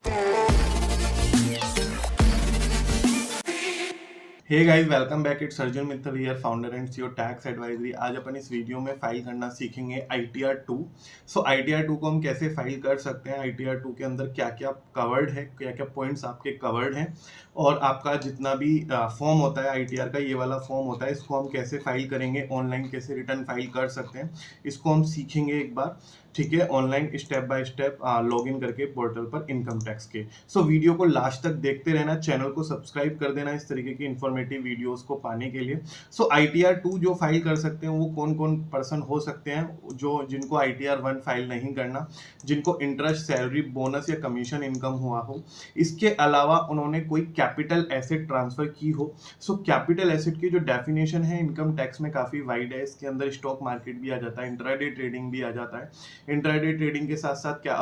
Hey guys, welcome back. It's Arjun Mittal here, founder and CEO tax advisory. आज अपन इस video में फाइल करना सीखेंगे ITR 2। सो ITR 2 को हम कैसे फाइल कर सकते हैं, ITR 2 के अंदर क्या क्या कवर्ड है, क्या क्या पॉइंट्स आपके कवर्ड हैं, और आपका जितना भी फॉर्म होता है ITR का, ये वाला फॉर्म होता है, इसको हम कैसे फाइल करेंगे, ऑनलाइन कैसे रिटर्न फाइल कर सकते हैं, इसको हम सीखेंगे एक बार। ठीक है, online step by step log in करके पोर्टल पर इनकम टैक्स के। सो वीडियो को लास्ट तक देखते रहना, चैनल को सब्सक्राइब कर देना इस तरीके की इंफॉर्मेटिव वीडियोस को पाने के लिए। सो ITR 2 जो फाइल कर सकते हैं वो कौन कौन पर्सन हो सकते हैं, जो जिनको ITR 1 फाइल नहीं करना, जिनको इंटरेस्ट, सैलरी, बोनस या कमीशन इनकम हुआ हो, इसके अलावा उन्होंने कोई कैपिटल एसेट ट्रांसफर की हो। सो कैपिटल एसेट की जो डेफिनेशन है इनकम टैक्स में काफी वाइड है, इसके अंदर स्टॉक मार्केट भी आ जाता है, इंट्राडे ट्रेडिंग भी आ जाता है। इंट्राडे ट्रेडिंग के साथ साथ क्या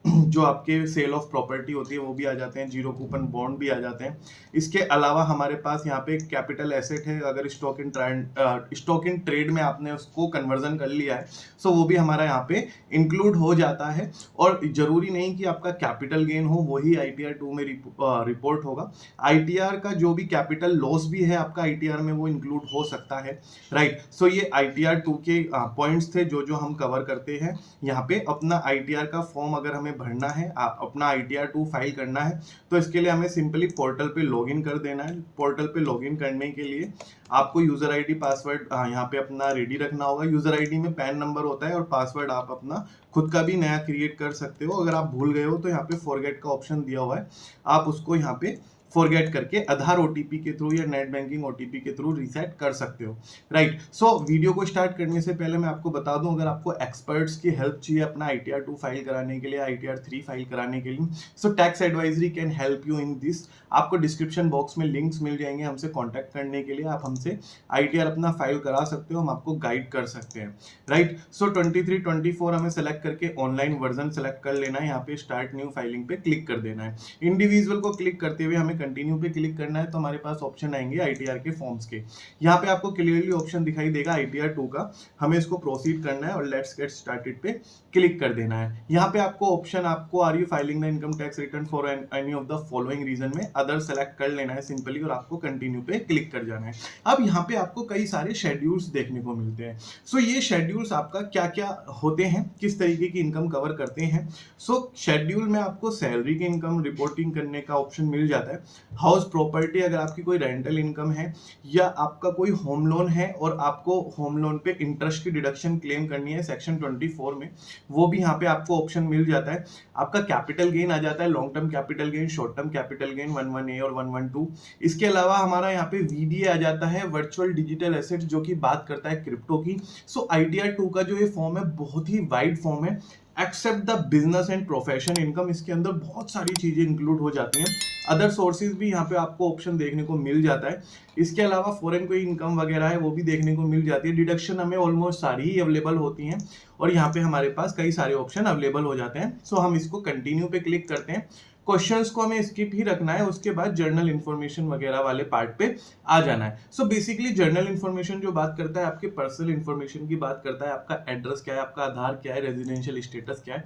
जो आपके सेल ऑफ प्रॉपर्टी होती है वो भी आ जाते हैं, जीरो कूपन बॉन्ड भी आ जाते हैं। इसके अलावा हमारे पास यहाँ पे कैपिटल एसेट है, अगर स्टॉक इन ट्रेड में आपने उसको कन्वर्जन कर लिया है, सो वो भी हमारा यहाँ पे इंक्लूड हो जाता है। और जरूरी नहीं कि आपका कैपिटल गेन हो वही ITR 2 में रिपोर्ट होगा। ITR का जो भी कैपिटल लॉस भी है आपका ITR में वो इंक्लूड हो सकता है, राइट। सो ये ITR 2 के पॉइंट्स थे जो जो हम कवर करते हैं यहाँ पे। अपना ITR का फॉर्म अगर हमें भरना है, अपना ITR 2 फाइल करना है, तो इसके लिए हमें सिंपली पोर्टल पे लॉगिन कर देना है। पोर्टल पे लॉगिन करने के लिए आपको यूजर आईडी पासवर्ड यहाँ पे अपना रेडी रखना होगा। यूजर आईडी में पैन नंबर होता है और पासवर्ड आप अपना खुद का भी नया क्रिएट कर सकते हो। अगर आप भूल गए हो तो यहाँ पे फॉरगेट का ऑप्शन दिया हुआ है, आप उसको यहाँ पे फॉरगेट करके आधार OTP के थ्रू या नेट बैंकिंग OTP के थ्रू रीसेट कर सकते हो, राइट। सो वीडियो को स्टार्ट करने से पहले मैं आपको बता दूं, अगर आपको एक्सपर्ट्स की हेल्प चाहिए अपना ITR 2 फाइल कराने के लिए, ITR 3 फाइल कराने के लिए, so tax advisory can help you in this. आपको डिस्क्रिप्शन बॉक्स में लिंक्स मिल जाएंगे हमसे कॉन्टैक्ट करने के लिए, आप हमसे ITR अपना फाइल करा सकते हो, हम आपको गाइड कर सकते हैं, राइट। सो 23 24 हमें सेलेक्ट करके ऑनलाइन वर्जन सेलेक्ट कर लेना है, यहाँ पे स्टार्ट न्यू फाइलिंग पे क्लिक कर देना है। इंडिविजुअल को क्लिक करते हुए हमें कंटिन्यू पे क्लिक करना है, तो हमारे पास ऑप्शन आएंगे ITR के फॉर्म्स के। यहाँ पे आपको क्लियरली ऑप्शन दिखाई देगा ITR 2 का, हमें इसको प्रोसीड करना है और लेट्स गेट स्टार्टेड पे क्लिक कर देना है। यहाँ पे आपको ऑप्शन, आपको are you filing the income tax return for any of the following reason में अदर सेलेक्ट कर लेना है सिंपली, और आपको कंटिन्यू पे क्लिक कर जाना है। अब यहाँ पे आपको कई सारे शेड्यूल्स देखने को मिलते हैं। सो ये शेड्यूल्स आपका क्या क्या होते हैं, किस तरीके की इनकम कवर करते हैं। सो शेड्यूल में आपको सैलरी की इनकम रिपोर्टिंग करने का ऑप्शन मिल जाता है। हाउस प्रॉपर्टी, अगर आपकी कोई रेंटल इनकम है या आपका कोई होम लोन है और आपको होम लोन पे इंटरेस्ट की डिडक्शन क्लेम करनी है सेक्शन 24 में, वो भी यहाँ पे आपको ऑप्शन मिल जाता है। आपका कैपिटल गेन आ जाता है, long term capital gain, short term capital gain 11A और 112। इसके अलावा हमारा यहाँ पे VDA आ जाता है, वर्चुअल डिजिटल एसेट, जो कि बात करता है क्रिप्टो की। सो ITR 2 का जो ये फॉर्म है बहुत ही वाइड फॉर्म है, except the business and profession income, इसके अंदर बहुत सारी चीजें इंक्लूड हो जाती हैं। अदर सोर्सेज भी यहाँ पे आपको ऑप्शन देखने को मिल जाता है। इसके अलावा फॉरेन कोई इनकम वगैरह है वो भी देखने को मिल जाती है। डिडक्शन हमें ऑलमोस्ट सारी ही अवेलेबल होती हैं और यहाँ पे हमारे पास कई सारे ऑप्शन अवेलेबल हो जाते हैं। सो हम इसको कंटिन्यू पे क्लिक करते हैं। क्वेश्चंस को हमें स्किप ही रखना है, उसके बाद जर्नल इन्फॉर्मेशन वगैरह वाले पार्ट पे आ जाना है। सो बेसिकली जर्नल इन्फॉर्मेशन जो बात करता है आपके पर्सनल इन्फॉर्मेशन की बात करता है, आपका एड्रेस क्या है, आपका आधार क्या है, रेजिडेंशियल स्टेटस क्या है।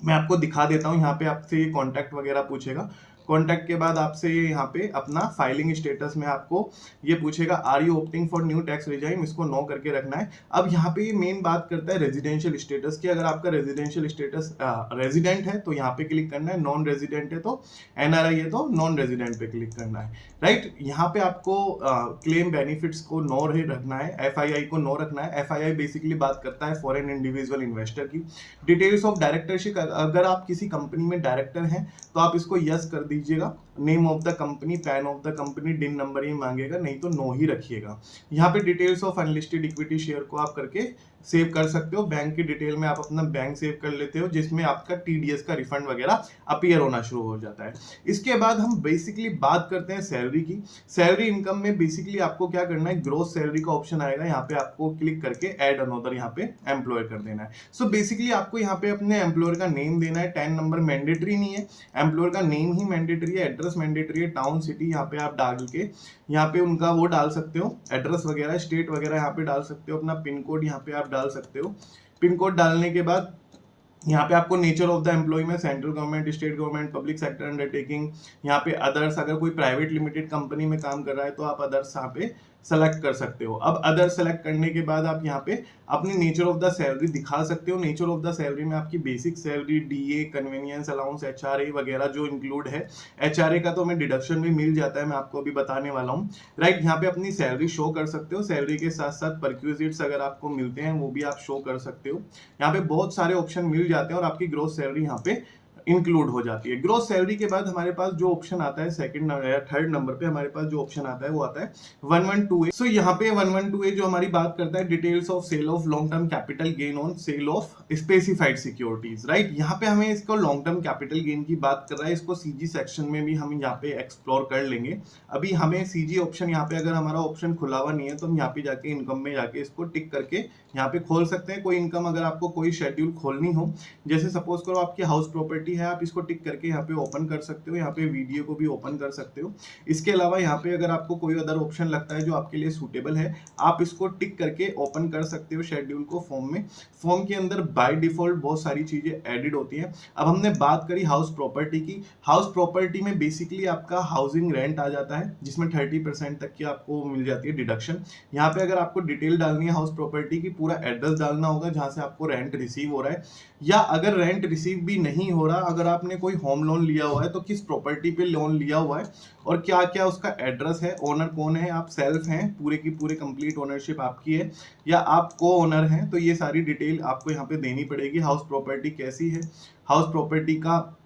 मैं आपको दिखा देता हूँ, यहाँ पे आपसे ये कॉन्टैक्ट वगैरह पूछेगा। कॉन्टैक्ट के बाद आपसे ये यहाँ पे अपना फाइलिंग स्टेटस में आपको ये पूछेगा, are you opting for new tax regime, इसको नो करके रखना है। अब यहाँ पे ये मेन बात करता है रेजिडेंशियल स्टेटस की। अगर आपका रेजिडेंशियल स्टेटस रेजिडेंट है तो यहाँ पे क्लिक करना है, नॉन रेजिडेंट है तो NRI है तो नॉन रेजिडेंट पे क्लिक करना है, राइट। यहाँ पे आपको क्लेम बेनिफिट्स को नो रखना है, FII को नो रखना है। FII बेसिकली बात करता है फॉरेन इंडिविजुअल इन्वेस्टर की। डिटेल्स ऑफ डायरेक्टरशिप, अगर आप किसी कंपनी में डायरेक्टर हैं तो आप इसको यस कर दीजिएगा। Name of the company, pan of the company, डिन नंबर ही मांगेगा, नहीं तो नो ही रखिएगा। यहाँ पे details of unlisted equity share को आप करके सेव कर सकते हो। बैंक की डिटेल में आप अपना बैंक सेव कर लेते हो, जिसमें आपका TDS का रिफंड वगैरह अपीयर होना शुरू हो जाता है। इसके बाद हम बेसिकली बात करते हैं सैलरी की। सैलरी इनकम में बेसिकली आपको क्या करना है, ग्रोस सैलरी का ऑप्शन आएगा, यहाँ पे आपको क्लिक करके ऐड अनदर यहाँ पे एम्प्लॉयर कर देना है। सो बेसिकली आपको यहाँ पे अपने एम्प्लॉयर का नेम देना है। 10 नंबर मैंडेटरी नहीं है, एम्प्लॉयर का नेम ही मैंडेटरी है, एड्रेस मैंडेटरी है, टाउन सिटी यहाँ पे आप डाल के यहाँ पे उनका वो डाल सकते हो, एड्रेस वगैरह, स्टेट वगैरह यहाँ पे डाल सकते हो, अपना पिन कोड यहाँ पे आप डाल सकते हो। पिन कोड डालने के बाद यहाँ पे आपको नेचर ऑफ द एम्प्लॉय में central government, state government, public sector undertaking, यहाँ पे अदर्स, अगर कोई प्राइवेट लिमिटेड कंपनी में काम कर रहा है तो आप अदर्स यहाँ पे सेलेक्ट कर सकते हो। अब अदर सेलेक्ट करने के बाद आप यहाँ पे अपनी नेचर ऑफ द सैलरी दिखा सकते हो। नेचर ऑफ द सैलरी में आपकी basic salary, DA, convenience allowance, HRA वगैरह जो इंक्लूड है। एचआरए का तो हमें डिडक्शन भी मिल जाता है, मैं आपको अभी बताने वाला हूँ। राइट, यहाँ पे अपनी सैलरी शो कर सकते हो। सैलरी के साथ साथ परक्विजिट्स अगर आपको मिलते हैं वो भी आप शो कर सकते हो। यहाँ पे बहुत सारे ऑप्शन मिल जाते हैं और आपकी ग्रोथ सैलरी यहाँ पे इंक्लूड हो जाती है। ग्रोथ सैलरी के बाद हमारे पास जो ऑप्शन आता है सेकंड या थर्ड नंबर पे हमारे पास जो ऑप्शन आता है वो आता है 112A। सो यहाँ पे 112A जो हमारी बात करता है details of sale of long term capital gain on sale of specified securities. Right, यहाँ पे हमें इसको लॉन्ग टर्म कैपिटल गेन की बात कर रहा है, इसको सीजी सेक्शन में भी हम यहाँ पे एक्सप्लोर कर लेंगे। अभी हमें सीजी ऑप्शन यहाँ पे अगर हमारा ऑप्शन खुला हुआ नहीं है तो हम यहाँ पे जाके इनकम में जाके इसको टिक करके यहाँ पे खोल सकते हैं। कोई इनकम अगर आपको कोई शेड्यूल खोलनी हो, जैसे सपोज करो आपकी हाउस प्रॉपर्टी है, आप इसको टिक करके यहाँ पे ओपन कर सकते हो। यहाँ पे वीडियो को भी ओपन कर सकते हो। इसके अलावा यहाँ पे अगर आपको कोई अदर ऑप्शन लगता है जो आपके लिए सूटेबल है, आप इसको टिक करके ओपन कर सकते हो शेड्यूल को फॉर्म में। फॉर्म के अंदर बाय डिफॉल्ट बहुत सारी चीजें एडिड होती है। अब हमने बात करी हाउस प्रॉपर्टी की। हाउस प्रॉपर्टी में बेसिकली आपका हाउसिंग रेंट आ जाता है जिसमें 30% तक की आपको मिल जाती है डिडक्शन। यहाँ पे अगर आपको डिटेल डालनी है हाउस प्रॉपर्टी की, पूरा एड्रेस डालना होगा जहां से आपको रेंट रिसीव हो रहा है, या अगर रेंट रिसीव भी नहीं हो रहा, अगर आपने कोई होम लोन लिया हुआ है तो किस प्रॉपर्टी पे लोन लिया हुआ है और क्या क्या उसका एड्रेस है, ओनर कौन है, आप सेल्फ हैं, पूरे की पूरे कंप्लीट ओनरशिप आपकी है या आप को ओनर हैं, तो ये सारी डिटेल आपको यहाँ पे देनी पड़ेगी। हाउस प्रॉपर्टी कैसी है, हाउस प्रॉपर्टी का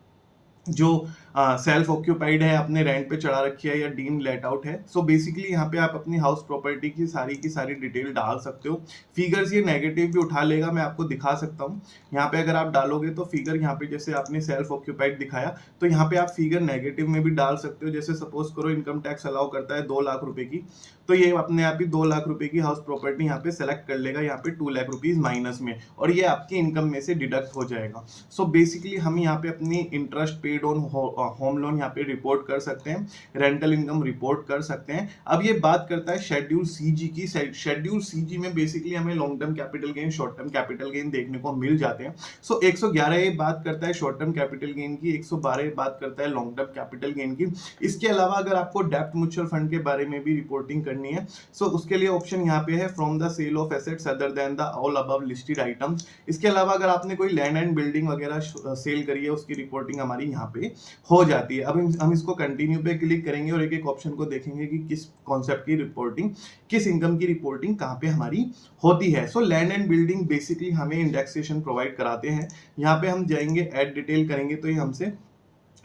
जो सेल्फ ऑक्यूपाइड है, अपने रेंट पे चढ़ा रखी है या डीम लेट आउट है। सो बेसिकली यहाँ पे आप अपनी हाउस प्रॉपर्टी की सारी डिटेल डाल सकते हो। फिगर्स ये नेगेटिव भी उठा लेगा, मैं आपको दिखा सकता हूँ। यहाँ पे अगर आप डालोगे तो फिगर यहाँ पे जैसे आपने सेल्फ ऑक्यूपाइड दिखाया तो यहाँ पे आप फिगर नेगेटिव में भी डाल सकते हो। जैसे सपोज करो इनकम टैक्स अलाउ करता है 2 लाख रुपए की, तो ये अपने आप ही 2 लाख रुपए की हाउस प्रॉपर्टी यहाँ पे सेलेक्ट कर लेगा, यहाँ पे 2 लाख रुपीज माइनस में, और ये आपकी इनकम में से डिडक्ट हो जाएगा। सो बेसिकली हम यहाँ पे अपनी interest paid on home loan यहाँ पे रिपोर्ट कर सकते हैं, रेंटल इनकम रिपोर्ट कर सकते हैं। अब ये बात करता है शेड्यूल सीजी की। शेड्यूल सीजी में बेसिकली हमें long term capital gain, short term capital gain देखने को मिल जाते हैं। सो 111 ये बात करता है शॉर्ट टर्म कैपिटल गेन की, 112 बात करता है लॉन्ग टर्म कैपिटल गेन की। इसके अलावा अगर आपको डेप्ट म्यूचुअल फंड के बारे में भी रिपोर्टिंग करनी है, सो उसके लिए ऑप्शन यहाँ पे है from the sale of assets other than the all above listed items. इसके अलावा अगर आपने कोई लैंड एंड बिल्डिंग वगैरह सेल करी है, उसकी रिपोर्टिंग हमारी यहाँ पे हो जाती है। अब हम इसको कंटिन्यू पे क्लिक करेंगे और एक एक ऑप्शन को देखेंगे कि किस कॉन्सेप्ट की रिपोर्टिंग, किस इनकम की रिपोर्टिंग कहाँ पे हमारी होती है। So land and building basically हमें इंडेक्सेशन प्रोवाइड कराते हैं। यहाँ पे हम जाएंगे ऐड डिटेल करेंगे तो ये हमसे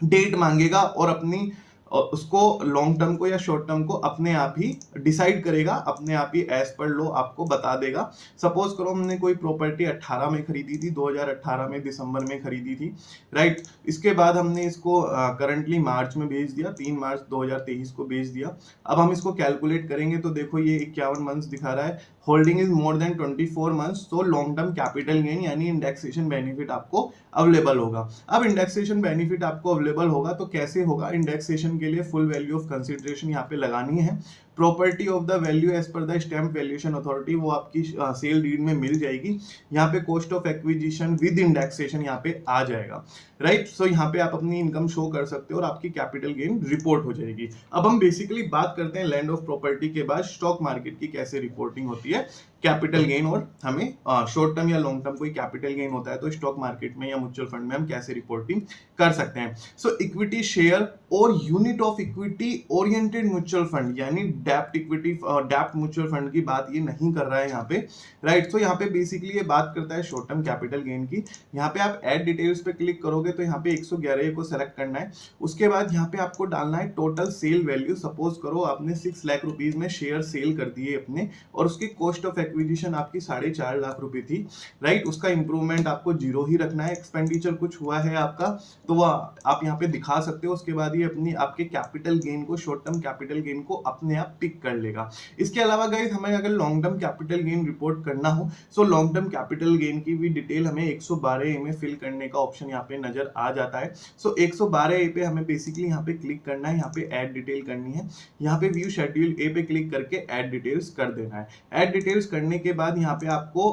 डेट मांगेगा और अपनी उसको लॉन्ग टर्म को या शॉर्ट टर्म को अपने आप ही डिसाइड करेगा, अपने आप ही एज पर लो आपको बता देगा। सपोज करो हमने कोई प्रॉपर्टी 18 में खरीदी थी, 2018 में दिसंबर में खरीदी थी। राइट, इसके बाद हमने इसको करंटली मार्च में भेज दिया, 3 मार्च 2023 को भेज दिया। अब हम इसको कैलकुलेट करेंगे तो देखो ये 51 मंथ्स दिखा रहा है, holding is more than 24 months, तो लॉन्ग टर्म कैपिटल गेन यानी इंडेक्सेशन बेनिफिट आपको अवेलेबल होगा। अब इंडेक्सेशन बेनिफिट आपको अवेलेबल होगा तो कैसे होगा, इंडेक्सेशन के लिए फुल वैल्यू ऑफ कंसिडरेशन यहाँ पे लगानी है। Property of the value as per the stamp valuation authority, वो आपकी सेल डीड में मिल जाएगी। यहाँ पे cost of acquisition with indexation यहाँ पे आ जाएगा। राइट, सो यहाँ पे आप अपनी इनकम शो कर सकते हो और आपकी कैपिटल गेन रिपोर्ट हो जाएगी। अब हम बेसिकली बात करते हैं लैंड ऑफ प्रॉपर्टी के बाद स्टॉक मार्केट की कैसे रिपोर्टिंग होती है कैपिटल गेन, और हमें शॉर्ट टर्म या लॉन्ग टर्म कोई कैपिटल गेन होता है तो स्टॉक मार्केट में या म्यूचुअल फंड में हम कैसे रिपोर्टिंग कर सकते हैं। सो इक्विटी शेयर और unit of equity oriented mutual fund यानी डेप्ट इक्विटी, डेप्ट म्यूचुअल फंड की बात ये नहीं कर रहा है यहाँ पे। राइट, तो यहाँ पे बेसिकली ये बात करता है शॉर्ट टर्म कैपिटल गेन की। यहाँ पे आप ऐड डिटेल्स पे क्लिक करोगे तो यहाँ पे 111 को सेलेक्ट करना है। उसके बाद यहाँ पे आपको डालना है टोटल सेल वैल्यू। सपोज करो आपने 6 लाख रुपीज में शेयर सेल कर दिए अपने और उसकी कॉस्ट ऑफ एक्विजिशन आपकी 4.5 लाख रुपए थी। राइट, उसका इंप्रूवमेंट आपको 0 ही रखना है। एक्सपेंडिचर कुछ हुआ है आपका तो वह आप यहाँ पे दिखा सकते हो। उसके बाद ये अपनी आपके कैपिटल गेन को, शॉर्ट टर्म कैपिटल गेन को अपने आप पिक कर लेगा। इसके अलावा गाइस हमें अगर long term capital gain report करना हो, so long term capital gain की भी डिटेल हमें 112A में फिल करने का ऑप्शन यहाँ पे नजर आ जाता है। सो 112A पे हमें बेसिकली यहाँ पे क्लिक करना है, यहाँ पे ऐड डिटेल करनी है। यहाँ पे व्यू शेड्यूल ए पे क्लिक करके ऐड डिटेल्स कर देना है। ऐड डिटेल्स करने के बाद यहाँ पे आपको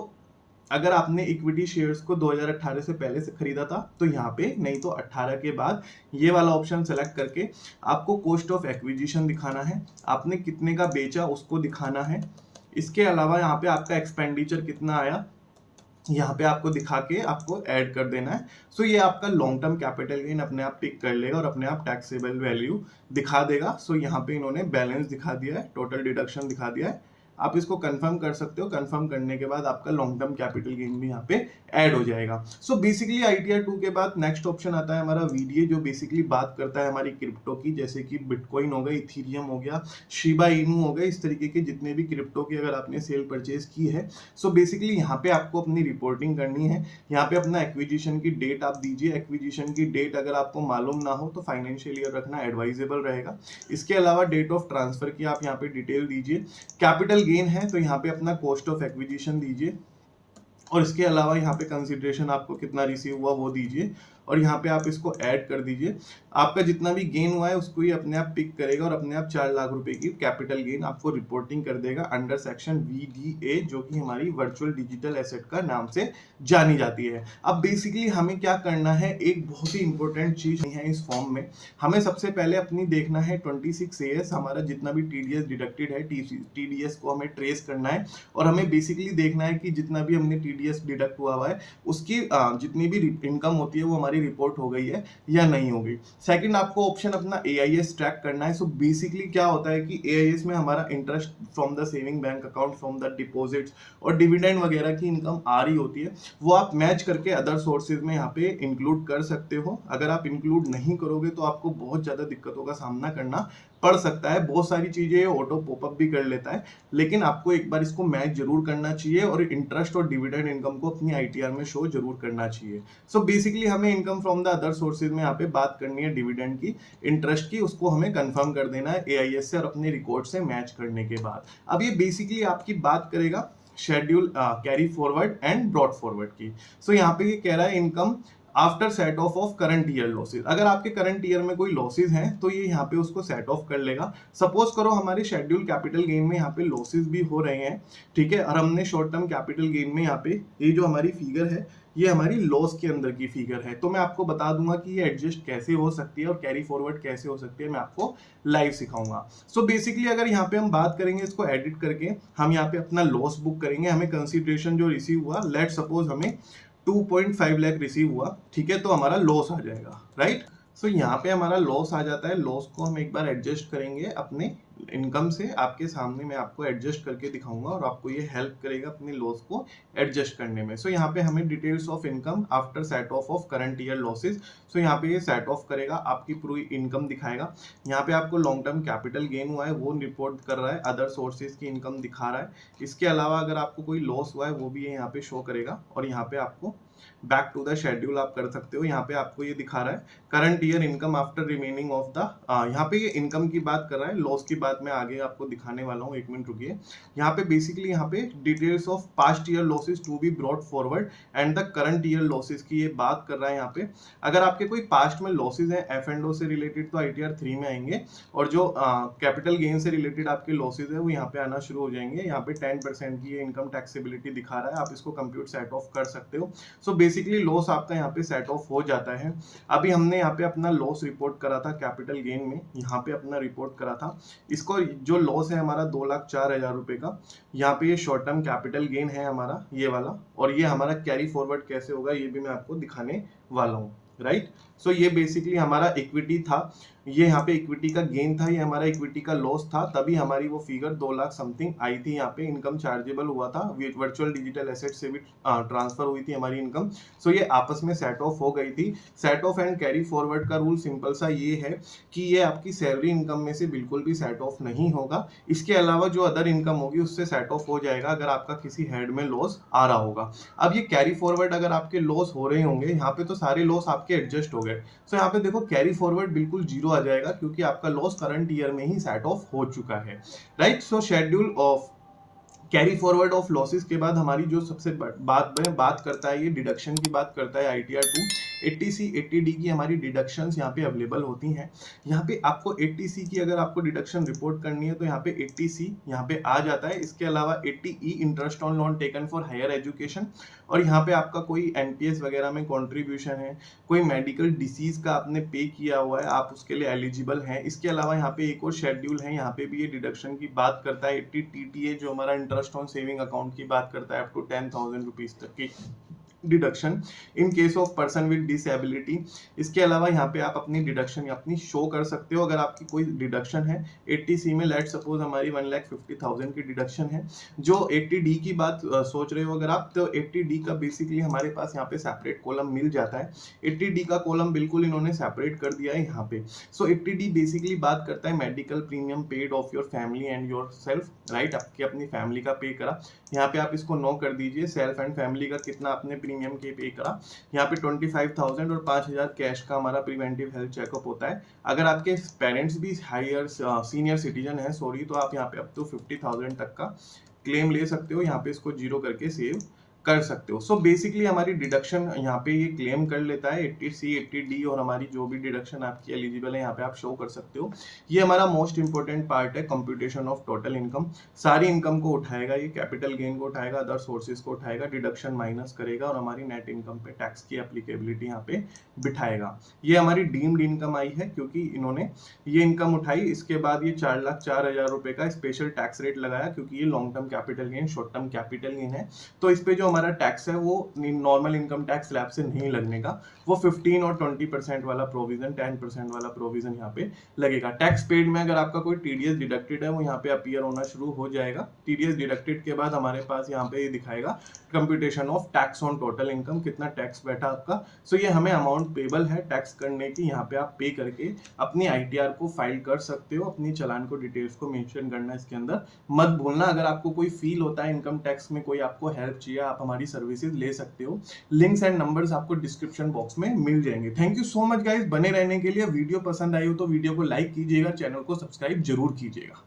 अगर आपने इक्विटी शेयर्स को 2018 से पहले से खरीदा था तो यहाँ पे, नहीं तो 18 के बाद ये वाला ऑप्शन सेलेक्ट करके आपको कॉस्ट ऑफ एक्विजिशन दिखाना है, आपने कितने का बेचा उसको दिखाना है। इसके अलावा यहाँ पे आपका एक्सपेंडिचर कितना आया यहाँ पे आपको दिखा के आपको ऐड कर देना है। सो ये आपका लॉन्ग टर्म कैपिटल गेन अपने आप पिक कर लेगा और अपने आप टैक्सेबल वैल्यू दिखा देगा। सो यहाँ पे इन्होंने बैलेंस दिखा दिया है, टोटल डिडक्शन दिखा दिया है। आप इसको कंफर्म कर सकते हो, कंफर्म करने के बाद आपका लॉन्ग टर्म कैपिटल गेन भी यहाँ पे ऐड हो जाएगा। सो बेसिकली ITR 2 के बाद नेक्स्ट ऑप्शन आता है हमारा VDA, जो बेसिकली बात करता है हमारी क्रिप्टो की, जैसे कि बिटकॉइन हो गया, इथीरियम हो गया, शिबा इनू हो गया, इस तरीके के जितने भी क्रिप्टो की अगर आपने सेल परचेज की है। सो बेसिकली यहाँ पे आपको अपनी रिपोर्टिंग करनी है। यहाँ पे अपना एक्विजिशन की डेट आप दीजिए, एक्विजिशन की डेट अगर आपको मालूम ना हो तो फाइनेंशियल ईयर रखना एडवाइजेबल रहेगा। इसके अलावा डेट ऑफ ट्रांसफर की आप यहाँ पे डिटेल दीजिए। कैपिटल गेन है तो यहाँ पे अपना कॉस्ट ऑफ एक्विजिशन दीजिए और इसके अलावा यहाँ पे कंसिडरेशन आपको कितना रिसीव हुआ वो दीजिए और यहाँ पे आप इसको ऐड कर दीजिए। आपका जितना भी गेन हुआ है उसको ये अपने आप पिक करेगा और अपने आप 4 लाख रुपए की कैपिटल गेन आपको रिपोर्टिंग कर देगा अंडर सेक्शन VDA, जो कि हमारी वर्चुअल डिजिटल एसेट का नाम से जानी जाती है। अब बेसिकली हमें क्या करना है, एक बहुत ही इंपॉर्टेंट चीज है इस फॉर्म में। हमें सबसे पहले अपनी देखना है 26AS, हमारा जितना भी TDS डिडक्टेड है, TDS को हमें ट्रेस करना है और हमें बेसिकली देखना है कि जितना भी हमने TDS डिडक्ट हुआ है उसकी जितनी भी इनकम होती है वो हमारी रिपोर्ट हो गई है या नहीं हो गई। सेकंड, आपको ऑप्शन अपना AIS ट्रैक करना है। सो बेसिकली क्या होता है कि AIS में हमारा interest from the saving bank account, from the deposits और डिविडेंड वगैरह की इनकम आ रही होती है, वो आप मैच करके अदर सोर्सेज में यहाँ पे इंक्लूड कर सकते हो। अगर आप इंक्लूड नहीं करोगे तो आपको बहुत ज्यादा दिक्कतों का सामना करना पड़ सकता है। बहुत सारी चीजें ऑटो पॉपअप भी कर लेता है, लेकिन आपको एक बार इसको मैच जरूर करना चाहिए और इंटरेस्ट और डिविडेंड इनकम को अपनी ITR में शो जरूर करना चाहिए। सो बेसिकली हमें income from the other sources में यहाँ पे बात करनी है डिविडेंड की, इंटरेस्ट की, उसको हमें कंफर्म कर देना है AIS से और अपने रिकॉर्ड से मैच करने के बाद। अब ये बेसिकली आपकी बात करेगा schedule carry forward and brought forward की। सो यहाँ पे ये कह रहा है income after set off current year losses. अगर आपके करंट ईयर में कोई लॉसेज हैं तो ये यहाँ पे उसको सेट ऑफ कर लेगा। सपोज करो हमारे शेड्यूल कैपिटल गेन में यहाँ पे लॉसेज भी हो रहे हैं, ठीक है, और हमने शॉर्ट टर्म कैपिटल गेन में यहाँ पे ये जो हमारी फिगर है ये हमारी लॉस के अंदर की फिगर है। तो मैं आपको बता दूंगा कि ये एडजस्ट कैसे हो सकती है और कैरी फॉरवर्ड कैसे हो सकती है, मैं आपको लाइव सिखाऊंगा। सो बेसिकली अगर यहाँ पे हम बात करेंगे इसको एडिट करके, हम यहाँ पे अपना लॉस बुक करेंगे। हमें कंसिडरेशन जो रिसीव हुआ, लेट सपोज हमें 2.5 लाख रिसीव हुआ, ठीक है, तो हमारा लॉस आ जाएगा, राइट। सो यहाँ पे हमारा लॉस आ जाता है। लॉस को हम एक बार एडजस्ट करेंगे अपने इनकम से, आपके सामने मैं आपको एडजस्ट करके दिखाऊंगा और आपको ये हेल्प करेगा अपने लॉस को एडजस्ट करने में। सो यहाँ पे हमें details of income after set off current year losses, so यहाँ पे ये सेट ऑफ करेगा, आपकी पूरी इनकम दिखाएगा। यहाँ पे आपको लॉन्ग टर्म कैपिटल गेन हुआ है वो रिपोर्ट कर रहा है, अदर सोर्सेज की इनकम दिखा रहा है। इसके अलावा अगर आपको कोई लॉस हुआ है वो भी ये यहाँ पे शो करेगा और यहाँ पे आपको बैक टू द शेड्यूल आप कर सकते हो। यहाँ पे आपको ये दिखा रहा है current year income after remaining of the, यहाँ पे ये इनकम की बात कर रहा है, लॉस की बात मैं आगे आपको दिखाने वाला हूँ, एक मिनट रुकिए। यहाँ पे बेसिकली यहाँ पे details of past year losses to be brought forward and the current year losses की ये बात कर रहा है। यहाँ पे अगर आपके कोई पास्ट में लॉसेज हैं F&O से रिलेटेड तो ITR 3 में आएंगे और जो कैपिटल गेन से रिलेटेड आपके लॉसेज है वो यहाँ पे आना शुरू हो जाएंगे। यहाँ पे 10% की ये इनकम टैक्सेबिलिटी दिखा रहा है, आप इसको कंप्यूट सेट ऑफ कर सकते हो। सो बेसिकली लॉस आपका यहाँ पे सेट ऑफ हो जाता है। अभी हमने यहाँ पे अपना लॉस रिपोर्ट करा था कैपिटल गेन में, यहाँ पे अपना रिपोर्ट करा था। इसको जो लॉस है हमारा 2,04,000 रुपए का, यहाँ पे ये शॉर्ट टर्म कैपिटल गेन है हमारा ये वाला, और ये हमारा कैरी फॉरवर्ड कैसे होगा ये भी मैं आपको दिखाने वाला हूँ, राइट। सो ये बेसिकली हमारा इक्विटी था, ये यहाँ पे इक्विटी का गेन था, ये हमारा इक्विटी का लॉस था, तभी हमारी वो फिगर 2 लाख समथिंग आई थी। यहाँ पे इनकम चार्जेबल हुआ था, वर्चुअल डिजिटल एसेट से भी ट्रांसफर हुई थी हमारी इनकम। सो ये आपस में सेट ऑफ हो गई थी। Set of and carry forward का रूल सिंपल सा ये है कि ये आपकी सैलरी इनकम में से बिल्कुल भी सेट ऑफ नहीं होगा, इसके अलावा जो अदर इनकम होगी उससे सेट ऑफ हो जाएगा अगर आपका किसी हेड में लॉस आ रहा होगा। अब ये कैरी फॉरवर्ड अगर आपके लॉस हो रहे होंगे, यहाँ पे तो सारे लॉस आपके एडजस्ट हो गए। सो यहाँ पे देखो कैरी फॉरवर्ड बिल्कुल जीरो आ जाएगा क्योंकि आपका लॉस करंट ईयर में ही सेट ऑफ हो चुका है, right. So schedule of carry forward of losses के बाद हमारी जो सबसे बात करता है ये डिडक्शन की बात करता है ITR 2। 80C 80D की हमारी डिडक्शंस यहाँ पे अवेलेबल होती हैं। यहाँ पे आपको 80C की अगर आपको डिडक्शन रिपोर्ट करनी है तो यहाँ पे 80C यहाँ पे आ जाता है। इसके अलावा 80E interest on loan taken for higher education, और यहाँ पे आपका कोई एनपीएस वगैरह में कंट्रीब्यूशन है, कोई मेडिकल डिसीज का आपने पे किया हुआ है, आप उसके लिए एलिजिबल हैं। इसके अलावा यहाँ पे एक और शेड्यूल है, यहाँ पे भी ये डिडक्शन की बात करता है। 80 टीटीए जो हमारा इंटरेस्ट ऑन सेविंग अकाउंट की बात करता है, अप टू 10,000 रुपीज तक की deduction in case of person with disability. इसके अलावा यहाँ पे आप अपनी डिडक्शन अपनी शो कर सकते हो। अगर आपकी कोई डिडक्शन है 80C में, लेट सपोज हमारी 1,50,000 की डिडक्शन है, जो 80D की बात सोच रहे हो अगर आप, तो 80D का बेसिकली हमारे पास यहाँ पे सेपरेट कॉलम मिल जाता है। 80D का कॉलम बिल्कुल इन्होंने सेपरेट कर दिया है यहाँ पे। सो 80D बेसिकली बात करता है medical premium paid of your family and your self, right, आपकी अपनी फैमिली का पे करा। यहाँ पे आप इसको नो कर दीजिए, सेल्फ एंड फैमिली का कितना आपने प्रीमियम के पे करा। यहाँ पे 25,000 और 5,000 कैश का हमारा प्रिवेंटिव हेल्थ चेकअप होता है। अगर आपके पेरेंट्स भी हायर सीनियर सिटीजन है सॉरी, तो आप यहाँ पे अप टू 50,000 तक का क्लेम ले सकते हो। यहाँ पे इसको जीरो करके सेव कर सकते हो। सो बेसिकली हमारी डिडक्शन यहाँ पे ये क्लेम कर लेता है 80C 80D, और हमारी जो भी डिडक्शन आपकी एलिजिबल है यहाँ पे आप शो कर सकते हो। ये हमारा मोस्ट इंपोर्टेंट पार्ट है, कंप्यूटेशन ऑफ टोटल इनकम। सारी इनकम को उठाएगा ये, कैपिटल गेन को उठाएगा, अदर सोर्सेज को उठाएगा, डिडक्शन माइनस करेगा और हमारी नेट इनकम पे टैक्स की एप्लीकेबिलिटी यहाँ पे बिठाएगा। ये हमारी डीम्ड इनकम आई है क्योंकि इन्होंने ये इनकम उठाई, इसके बाद ये 4,04,000 रुपए का स्पेशल टैक्स रेट लगाया, क्योंकि ये long term capital gain short term capital gain है। तो इस पे जो हमारा टैक्स है वो नॉर्मल इनकम टैक्स स्लैब से नहीं लगने का, वो 15 और 20% वाला प्रोविजन, 10% वाला प्रोविजन यहाँ पे लगेगा। टैक्स पेड में अगर आपका कोई टीडीएस डिडक्टेड है वो यहाँ पे अपीयर होना शुरू हो जाएगा। टीडीएस डिडक्टेड के बाद हमारे पास यहाँ पे ये दिखाएगा computation of tax on total income, कितना टैक्स बैठा आपका। सो ये हमें अमाउंट पेबल है टैक्स करने की, यहाँ पे आप पे करके अपनी आईटीआर को फाइल कर सकते हो। अपनी चालान को डिटेल्स को मेंशन करना इसके अंदर मत भूलना। अगर आपको कोई फील होता है इनकम टैक्स में, कोई आपको हेल्प चाहिए, आप हमारी सर्विसेज ले सकते हो। लिंक्स एंड नंबर्स आपको डिस्क्रिप्शन बॉक्स में मिल जाएंगे। Thank you so much guys बने रहने के लिए। वीडियो पसंद आई हो तो वीडियो को लाइक कीजिएगा, चैनल को सब्सक्राइब जरूर कीजिएगा।